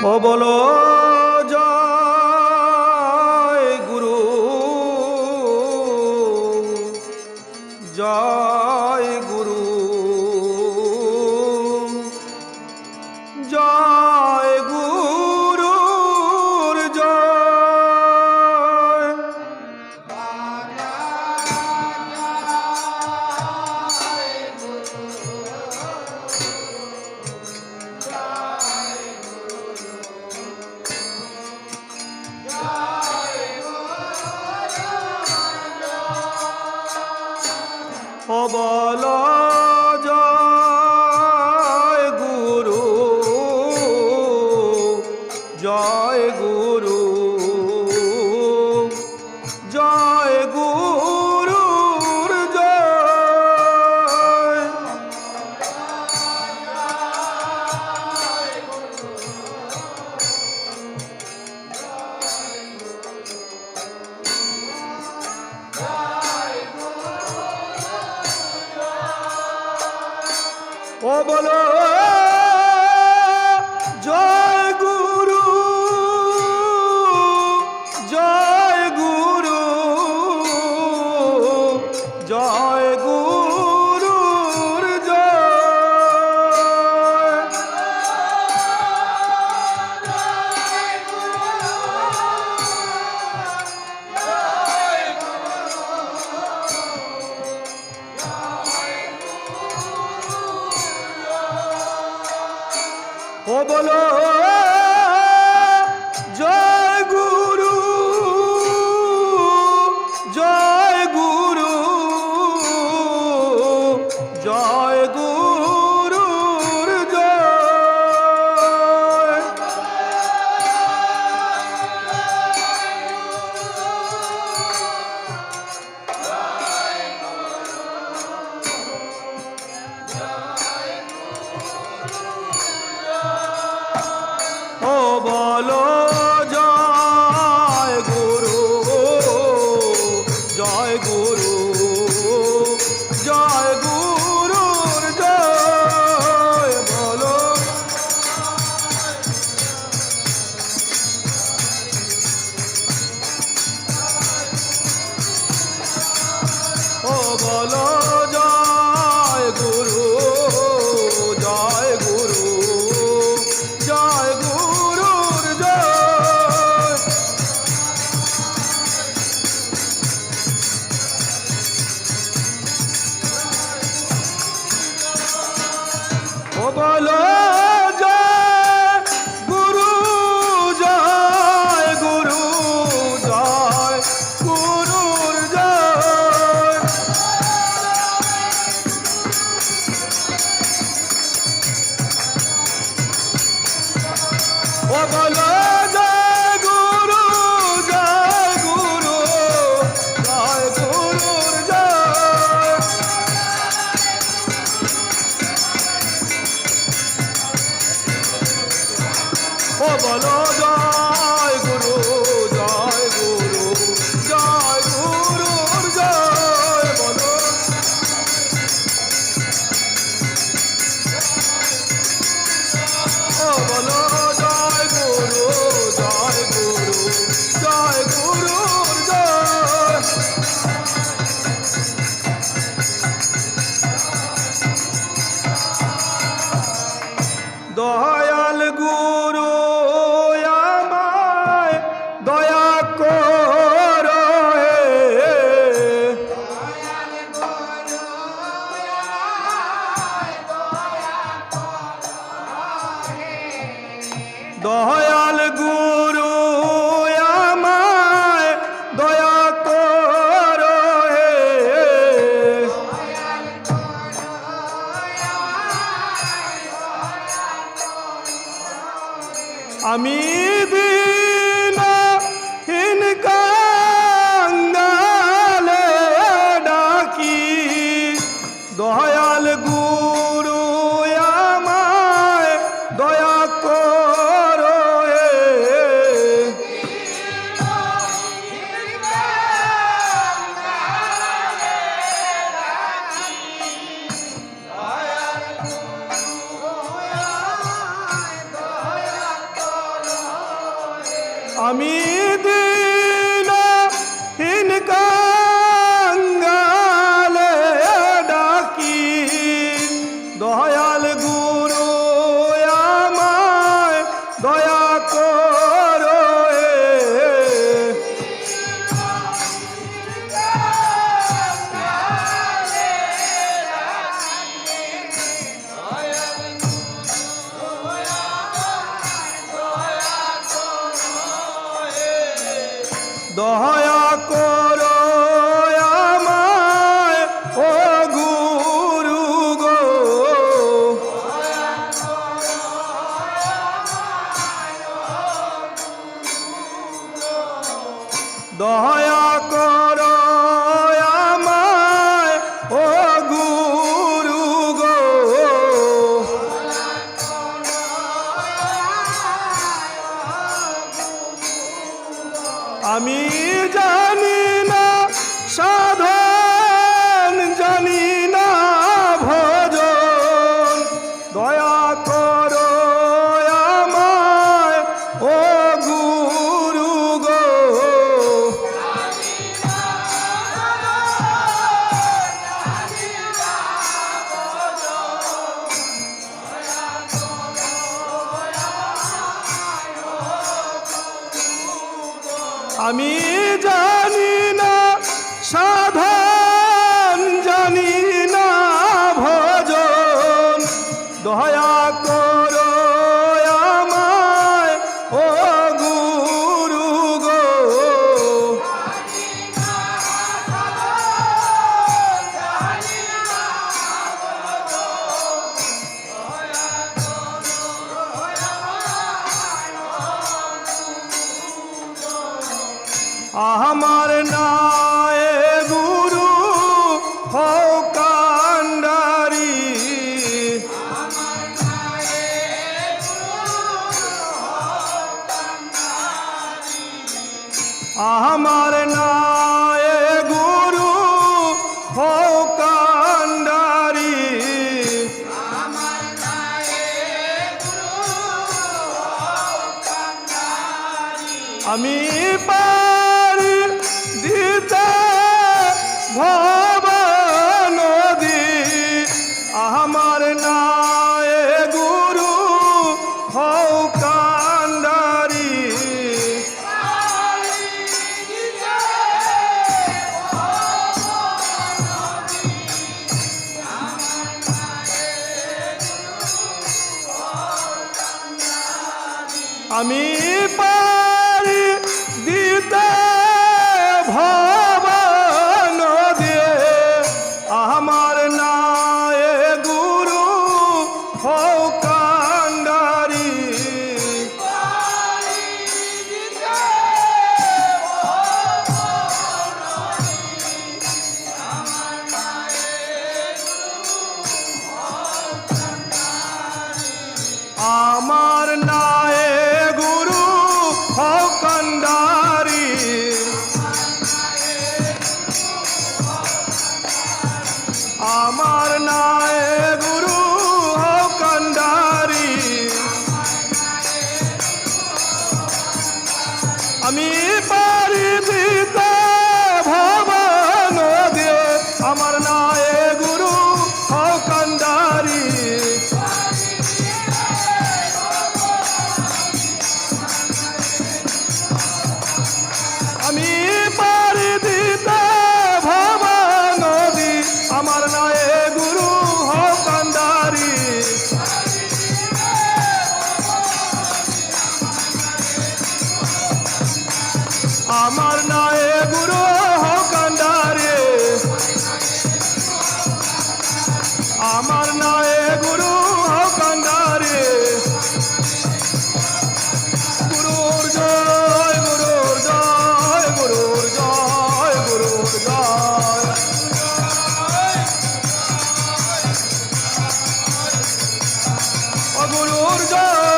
ও বলো জয় গুরু, জয় গুরু, জয় গুরুর জয়। ও বলো জয় গুরু, জয় গুরু, জয় গুরুর জয়। ও বলো জয় গুরু, জয় গুরু, জয় গুরুর জয়। ও বলো জয় গুরু, জয় গুরু, জয় গুরুর জয়। ও বলো জয় গুরু, জয় গুরু, জয় গুরুর জয়। বলো ও বলো জয় গুরু, জয় গুরু, জয় গুরুর জয়। ও বলো জয় গুরু, জয় গুরু, জয় গুরুর জয়। ও বলো জয় গুরু, জয় গুরু, জয় গুরুর জয়। ও বলো জয় গুরু, জয় গুরু, জয় গুরুর জয়। বলো ও বলো জয় গুরু, জয় গুরু, জয় গুরুর জয়। দয়াল গুরু আমায় দয়া করো হে, দয়াল গুরু আমায় দয়া করো হে। আমি দীনহীন কাঙ্গালে ডাকি, দয়াল গুরু আমায় দয়া করো হে। আমি দিনহীন কাঙ্গালে ডাকি দয়াল গুরু আমায় দয়া করো দয়া করো আমায় ও গুরু গো দয়া করো আমায় ও গুরু গো আমি জানি না সাধন জানি না ভজন দয়া করো আমায় ও গুরু গো আমি জানি না সাধন জানি না ভজন দয়া করো আমায় ও গুরু গো আমার নায়ে গুরু হও কান্ডারি আমার নায়ে গুরু হও কান্ডারি আমি পারি দিতে ভব নদী আমার নায়ে গুরু হও কান্ডারি আমি পারি দিতে ভব নদী আমার নায়ে গুরু হও কান্ডারি আমার নায়ে গুরু হও কান্ডারি আমার নায়ে গুরু হও কান্ডারি আমি পারি দিতে ভব নদী আমার নায়ে গুরু হও কান্ডারি আমি পারি দিতে ভব নদী আমার নায়ে গুরু হও কান্ডারি আমার নায়ে গুরু হও কান্ডারি আমার নায়ে গুরু হও কান্ডারি গুরুর জয় গুরুর জয় গুরুর জয় গুরুর জয় গুরুর জয়